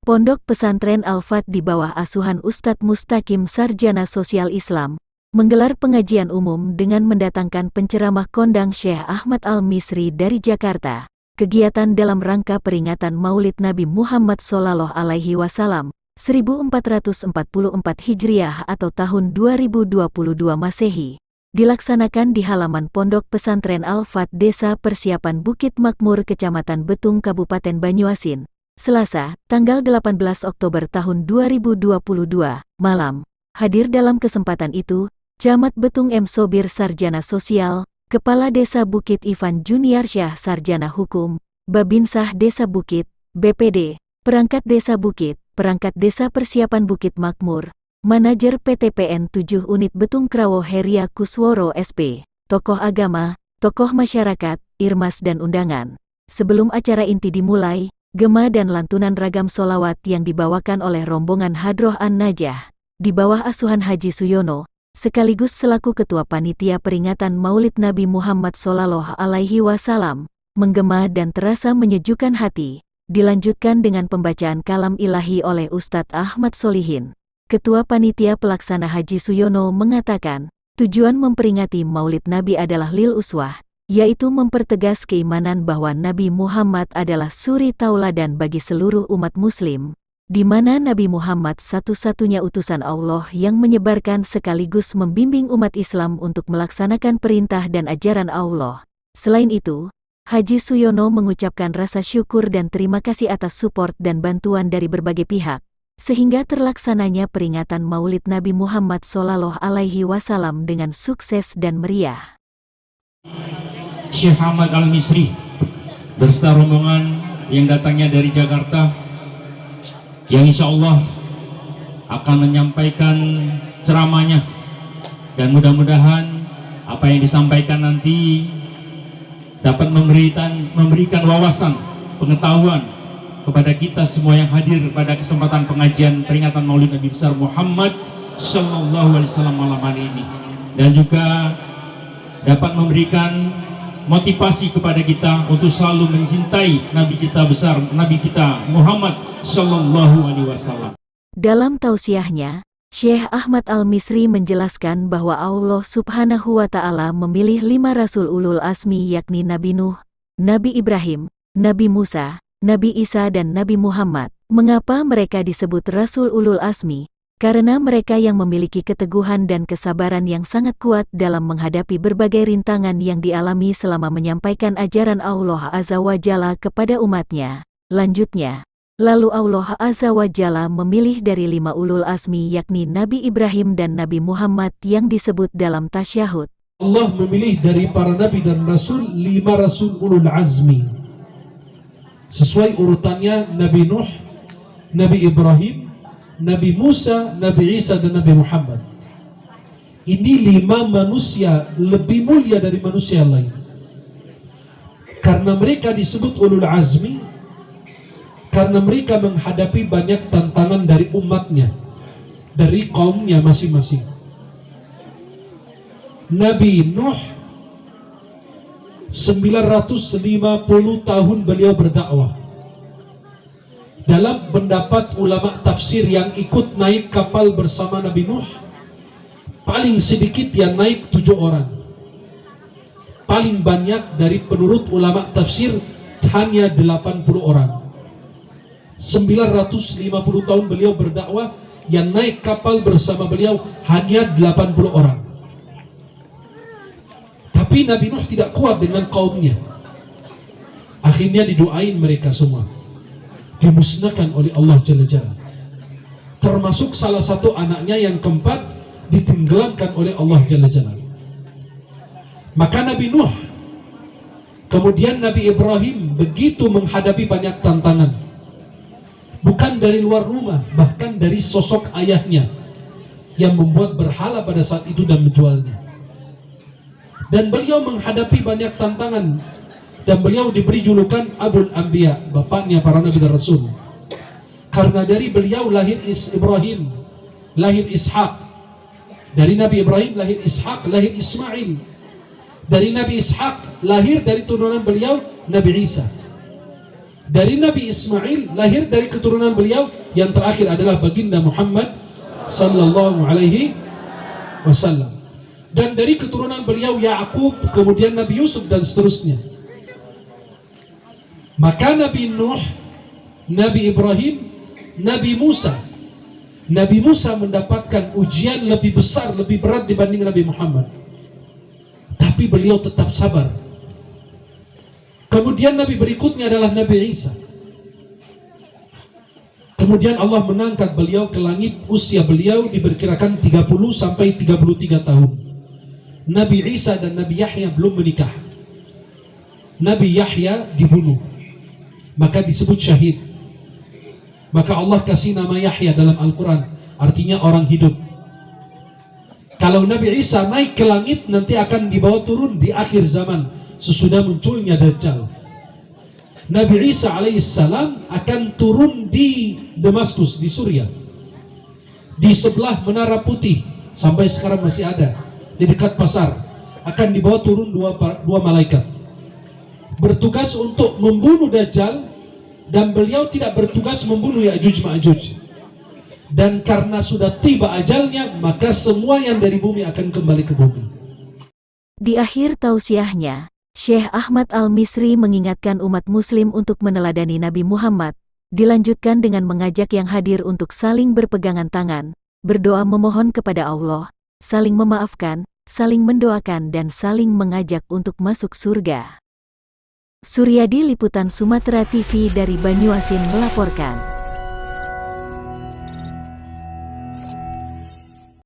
Pondok Pesantren Al-Fat di bawah asuhan Ustadz Mustaqim Sarjana Sosial Islam, menggelar pengajian umum dengan mendatangkan penceramah kondang Syekh Ahmad Al-Misri dari Jakarta. Kegiatan dalam rangka peringatan Maulid Nabi Muhammad SAW, 1444 Hijriah atau tahun 2022 Masehi, dilaksanakan di halaman Pondok Pesantren Al-Fat Desa Persiapan Bukit Makmur Kecamatan Betung Kabupaten Banyuasin, Selasa, tanggal 18 Oktober tahun 2022, malam. Hadir dalam kesempatan itu, Camat Betung M. Sobir Sarjana Sosial, Kepala Desa Bukit Ivan Junior Syah Sarjana Hukum, Babinsah Desa Bukit, BPD, Perangkat Desa Bukit, Perangkat Desa Persiapan Bukit Makmur, Manajer PTPN 7 Unit Betung Krawo Heria Kusworo SP, tokoh agama, tokoh masyarakat, irmas dan undangan. Sebelum acara inti dimulai, gema dan lantunan ragam solawat yang dibawakan oleh rombongan Hadroh An-Najah, di bawah asuhan Haji Suyono, sekaligus selaku Ketua Panitia Peringatan Maulid Nabi Muhammad SAW, menggema dan terasa menyejukkan hati, dilanjutkan dengan pembacaan kalam ilahi oleh Ustadz Ahmad Solihin. Ketua Panitia Pelaksana Haji Suyono mengatakan, tujuan memperingati Maulid Nabi adalah lil uswah, yaitu mempertegas keimanan bahwa Nabi Muhammad adalah suri tauladan bagi seluruh umat muslim, di mana Nabi Muhammad satu-satunya utusan Allah yang menyebarkan sekaligus membimbing umat Islam untuk melaksanakan perintah dan ajaran Allah. Selain itu, Haji Suyono mengucapkan rasa syukur dan terima kasih atas support dan bantuan dari berbagai pihak, sehingga terlaksananya peringatan Maulid Nabi Muhammad SAW dengan sukses dan meriah. Syekh Ahmad Al-Misri berserta rombongan yang datangnya dari Jakarta, yang insya Allah akan menyampaikan ceramahnya, dan mudah-mudahan apa yang disampaikan nanti dapat memberikan wawasan, pengetahuan kepada kita semua yang hadir pada kesempatan pengajian peringatan Maulid Nabi besar Muhammad SAW malam hari ini, dan juga dapat memberikan motivasi kepada kita untuk selalu mencintai Nabi kita besar, Nabi kita Muhammad SAW. Dalam tausiahnya, Syekh Ahmad Al-Misri menjelaskan bahwa Allah Subhanahu wa Ta'ala memilih 5 Rasul Ulul Azmi, yakni Nabi Nuh, Nabi Ibrahim, Nabi Musa, Nabi Isa dan Nabi Muhammad. Mengapa mereka disebut Rasul Ulul Azmi? Karena mereka yang memiliki keteguhan dan kesabaran yang sangat kuat dalam menghadapi berbagai rintangan yang dialami selama menyampaikan ajaran Allah Azza wa Jalla kepada umatnya. Lanjutnya, lalu Allah Azza wa Jalla memilih dari 5 ulul azmi, yakni Nabi Ibrahim dan Nabi Muhammad yang disebut dalam tasyahud. Allah memilih dari para nabi dan rasul 5 rasul ulul azmi. Sesuai urutannya Nabi Nuh, Nabi Ibrahim, Nabi Musa, Nabi Isa, dan Nabi Muhammad. Ini 5 manusia lebih mulia dari manusia lain. Karena mereka disebut ulul azmi, karena mereka menghadapi banyak tantangan dari umatnya, dari kaumnya masing-masing. Nabi Nuh 950 tahun beliau berdakwah. Dalam pendapat ulama tafsir yang ikut naik kapal bersama Nabi Nuh, paling sedikit yang naik 7 orang. Paling banyak dari penurut ulama tafsir hanya 80 orang. 950 tahun beliau berdakwah, yang naik kapal bersama beliau hanya 80 orang. Tapi Nabi Nuh tidak kuat dengan kaumnya. Akhirnya didoain mereka semua, dimusnahkan oleh Allah Jalla Jalla. Termasuk salah satu anaknya yang keempat ditenggelamkan oleh Allah Jalla Jalla. Maka Nabi Nuh, kemudian Nabi Ibrahim begitu menghadapi banyak tantangan. Bukan dari luar rumah, bahkan dari sosok ayahnya yang membuat berhala pada saat itu dan menjualnya. Dan beliau menghadapi banyak tantangan, dan beliau diberi julukan Abul Anbiya, bapaknya para nabi dan rasul. Karena dari beliau lahir Ibrahim, lahir Ishak. Dari Nabi Ibrahim lahir Ishak, lahir Ismail. Dari Nabi Ishak lahir dari turunan beliau Nabi Isa. Dari Nabi Ismail lahir dari keturunan beliau yang terakhir adalah baginda Muhammad sallallahu alaihi wasallam. Dan dari keturunan beliau Ya'qub, kemudian Nabi Yusuf dan seterusnya. Maka Nabi Nuh, Nabi Ibrahim, Nabi Musa. Nabi Musa mendapatkan ujian lebih besar, lebih berat dibanding Nabi Muhammad. Tapi beliau tetap sabar. Kemudian Nabi berikutnya adalah Nabi Isa. Kemudian Allah mengangkat beliau ke langit, usia beliau diperkirakan 30 sampai 33 tahun. Nabi Isa dan Nabi Yahya belum menikah. Nabi Yahya dibunuh, maka disebut syahid. Maka Allah kasih nama Yahya dalam Al-Quran, artinya orang hidup. Kalau Nabi Isa naik ke langit, nanti akan dibawa turun di akhir zaman, sesudah munculnya Dajjal. Nabi Isa alaihissalam akan turun di Damaskus, di Suriah, di sebelah Menara Putih, sampai sekarang masih ada, di dekat pasar. Akan dibawa turun dua malaikat, bertugas untuk membunuh Dajjal, dan beliau tidak bertugas membunuh Ya'juj Ma'juj. Dan karena sudah tiba ajalnya, maka semua yang dari bumi akan kembali ke bumi. Di akhir tausiahnya, Syekh Ahmad Al-Misri mengingatkan umat muslim untuk meneladani Nabi Muhammad, dilanjutkan dengan mengajak yang hadir untuk saling berpegangan tangan, berdoa memohon kepada Allah, saling memaafkan, saling mendoakan dan saling mengajak untuk masuk surga. Suryadi Liputan Sumatera TV dari Banyuasin melaporkan.